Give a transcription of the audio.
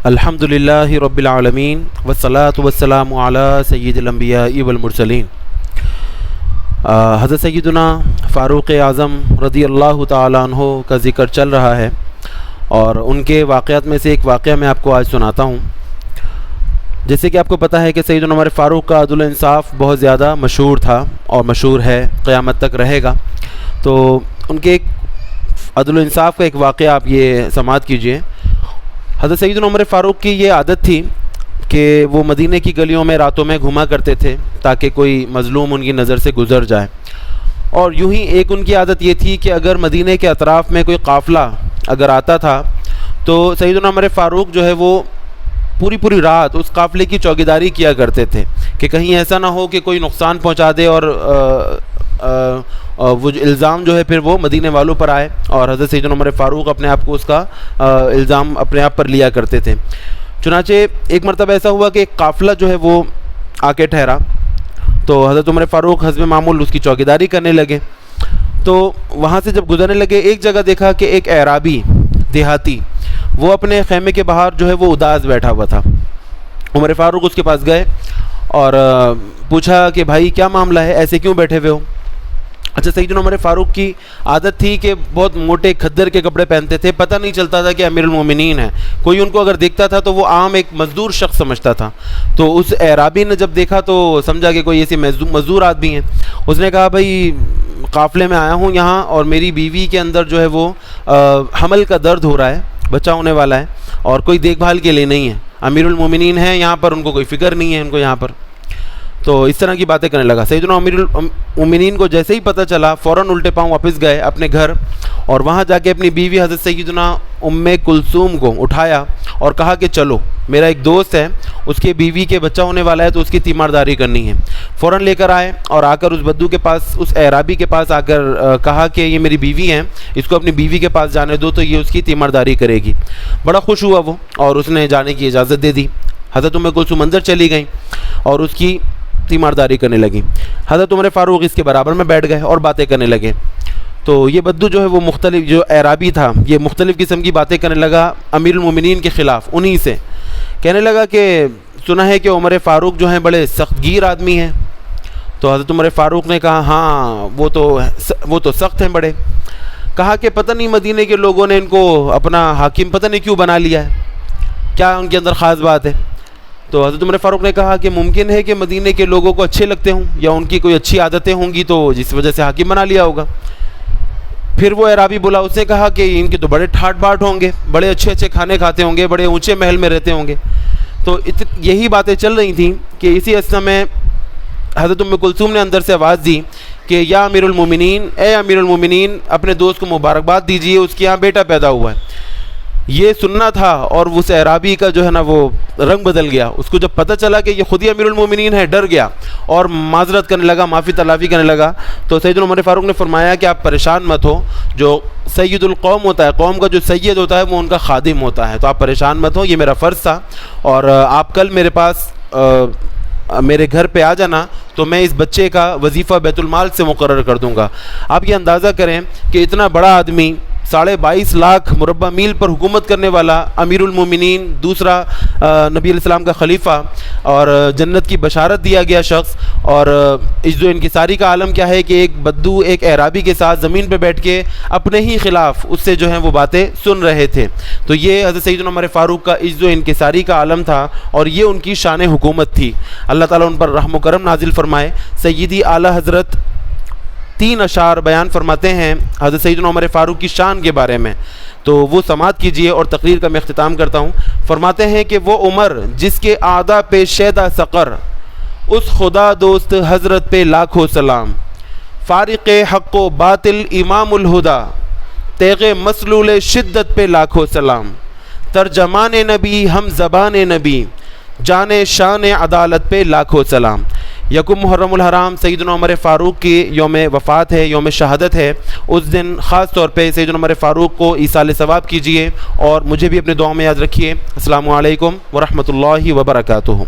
الحمدللہ رب العالمین والصلاة والسلام علی سید الانبیاء والمرسلین۔ حضرت سیدنا فاروق اعظم رضی اللہ تعالیٰ عنہ کا ذکر چل رہا ہے، اور ان کے واقعات میں سے ایک واقعہ میں آپ کو آج سناتا ہوں۔ جیسے کہ آپ کو پتہ ہے کہ سیدنا عمر فاروق کا عدل و انصاف بہت زیادہ مشہور تھا اور مشہور ہے، قیامت تک رہے گا۔ تو ان کے ایک عدل و انصاف کا ایک واقعہ آپ یہ سماعت کیجئے۔ حضرت سیدنا عمر فاروق کی یہ عادت تھی کہ وہ مدینہ کی گلیوں میں راتوں میں گھوما کرتے تھے تاکہ کوئی مظلوم ان کی نظر سے گزر جائے، اور یوں ہی ایک ان کی عادت یہ تھی کہ اگر مدینہ کے اطراف میں کوئی قافلہ اگر آتا تھا تو سیدنا عمر فاروق جو ہے وہ پوری رات اس قافلے کی چوکیداری کیا کرتے تھے کہ کہیں ایسا نہ ہو کہ کوئی نقصان پہنچا دے اور وہ الزام جو ہے پھر وہ مدینے والوں پر آئے، اور حضرت سیدنا عمر فاروق اپنے آپ کو اس کا الزام اپنے آپ پر لیا کرتے تھے۔ چنانچہ ایک مرتبہ ایسا ہوا کہ ایک قافلہ جو ہے وہ آ کے ٹھہرا، تو حضرت عمر فاروق حسب معمول اس کی چوکیداری کرنے لگے۔ تو وہاں سے جب گزرنے لگے ایک جگہ دیکھا کہ ایک اعرابی دیہاتی وہ اپنے خیمے کے باہر جو ہے وہ اداس بیٹھا ہوا تھا۔ عمر فاروق اس کے پاس گئے اور پوچھا کہ بھائی کیا معاملہ ہے، ایسے کیوں بیٹھے ہوئے ہو؟ اچھا، سیدنا عمر فاروق کی عادت تھی کہ بہت موٹے کھدر کے کپڑے پہنتے تھے، پتہ نہیں چلتا تھا کہ امیر المومنین ہیں، کوئی ان کو اگر دیکھتا تھا تو وہ عام ایک مزدور شخص سمجھتا تھا۔ تو اس اعرابی نے جب دیکھا تو سمجھا کہ کوئی ایسی مزدور آدمی ہے۔ اس نے کہا بھائی قافلے میں آیا ہوں یہاں، اور میری بیوی کے اندر جو ہے وہ حمل کا درد ہو رہا ہے، بچہ ہونے والا ہے، اور کوئی دیکھ بھال کے لیے نہیں ہے، امیر المومنین ہیں یہاں پر، ان کو کوئی فکر نہیں ہے ان کو یہاں پر۔ تو اس طرح کی باتیں کرنے لگا۔ سیدنا امیر المومنین کو جیسے ہی پتہ چلا فوراً الٹے پاؤں واپس گئے اپنے گھر، اور وہاں جا کے اپنی بیوی حضرت سیدنا ام کلثوم کو اٹھایا اور کہا کہ چلو، میرا ایک دوست ہے، اس کے بیوی کے بچہ ہونے والا ہے تو اس کی تیمارداری کرنی ہے۔ فوراً لے کر آئے اور آ کر اس بدو کے پاس، اس اعرابی کے پاس آ کر کہا کہ یہ میری بیوی ہیں، اس کو اپنی بیوی کے پاس جانے دو تو یہ اس کی تیمارداری کرے گی۔ بڑا خوش ہوا وہ، اور اس نے جانے کی اجازت دے دی۔ حضرت ام کلثوم اندر چلی گئیں اور اس کی تیمارداری کرنے لگی۔ حضرت عمر فاروق اس کے برابر میں بیٹھ گئے اور باتیں کرنے لگے۔ تو یہ بدو جو ہے وہ مختلف، جو اعرابی تھا یہ مختلف قسم کی باتیں کرنے لگا امیر المومنین کے خلاف، انہی سے کہنے لگا کہ سنا ہے کہ عمر فاروق جو ہیں بڑے سخت گیر آدمی ہیں۔ تو حضرت عمر فاروق نے کہا ہاں وہ تو سخت ہیں بڑے۔ کہا کہ پتہ نہیں مدینے کے لوگوں نے ان کو اپنا حاکم پتہ نہیں کیوں بنا لیا ہے، کیا ان کے اندر خاص بات ہے؟ تو حضرت عمر فاروق نے کہا کہ ممکن ہے کہ مدینے کے لوگوں کو اچھے لگتے ہوں، یا ان کی کوئی اچھی عادتیں ہوں گی تو جس وجہ سے حاکم بنا لیا ہوگا۔ پھر وہ اعرابی بولا، اس نے کہا کہ ان کے تو بڑے ٹھاٹ باٹ ہوں گے، بڑے اچھے کھانے کھاتے ہوں گے، بڑے اونچے محل میں رہتے ہوں گے۔ تو یہی باتیں چل رہی تھیں کہ اسی اثنا میں حضرت ام کلثوم نے اندر سے آواز دی کہ یا امیر المومنین، اے امیر المومنین، اپنے دوست کو مبارکباد دیجیے، اس کے یہاں بیٹا پیدا ہوا ہے۔ یہ سننا تھا، اور اس اعرابی کا جو ہے نا وہ رنگ بدل گیا۔ اس کو جب پتہ چلا کہ یہ خود ہی امیر المومنین ہے، ڈر گیا اور معذرت کرنے لگا، معافی تلافی کرنے لگا۔ تو سیدنا عمر فاروق نے فرمایا کہ آپ پریشان مت ہو، جو سید القوم ہوتا ہے، قوم کا جو سید ہوتا ہے وہ ان کا خادم ہوتا ہے، تو آپ پریشان مت ہو، یہ میرا فرض تھا، اور آپ کل میرے پاس میرے گھر پہ آ جانا تو میں اس بچے کا وظیفہ بیت المال سے مقرر کر دوں گا۔ آپ یہ اندازہ کریں کہ اتنا بڑا آدمی، 22.5 لاکھ مربع میل پر حکومت کرنے والا امیر المومنین، دوسرا نبی علیہ السلام کا خلیفہ، اور جنت کی بشارت دیا گیا شخص، اور عجز و انکساری کا عالم کیا ہے کہ ایک بدو ایک اعرابی کے ساتھ زمین پہ بیٹھ کے اپنے ہی خلاف اس سے جو ہیں وہ باتیں سن رہے تھے۔ تو یہ حضرت سیدنا عمر فاروق کا عجز و انکساری کا عالم تھا، اور یہ ان کی شان حکومت تھی۔ اللہ تعالیٰ ان پر رحم و کرم نازل فرمائے۔ سیدی اعلیٰ حضرت 3 اشعار بیان فرماتے ہیں حضرت سیدنا عمر فاروق کی شان کے بارے میں، تو وہ سماعت کیجئے اور تقریر کا میں اختتام کرتا ہوں۔ فرماتے ہیں کہ وہ عمر جس کے اعداء پہ شیدہ سقر، اس خدا دوست حضرت پہ لاکھوں سلام، فارق حق و باطل امام الہدا، تیغ مسلول شدت پہ لاکھوں سلام، ترجمان نبی ہم زبان نبی، جان شان عدالت پہ لاکھوں سلام۔ یکم محرم الحرام سیدنا عمر فاروق کی یوم وفات ہے، یوم شہادت ہے۔ اس دن خاص طور پہ سیدنا عمر فاروق کو ایصال ثواب کیجیے، اور مجھے بھی اپنے دعاؤں میں یاد رکھیے۔ السلام علیکم ورحمۃ اللہ وبرکاتہ۔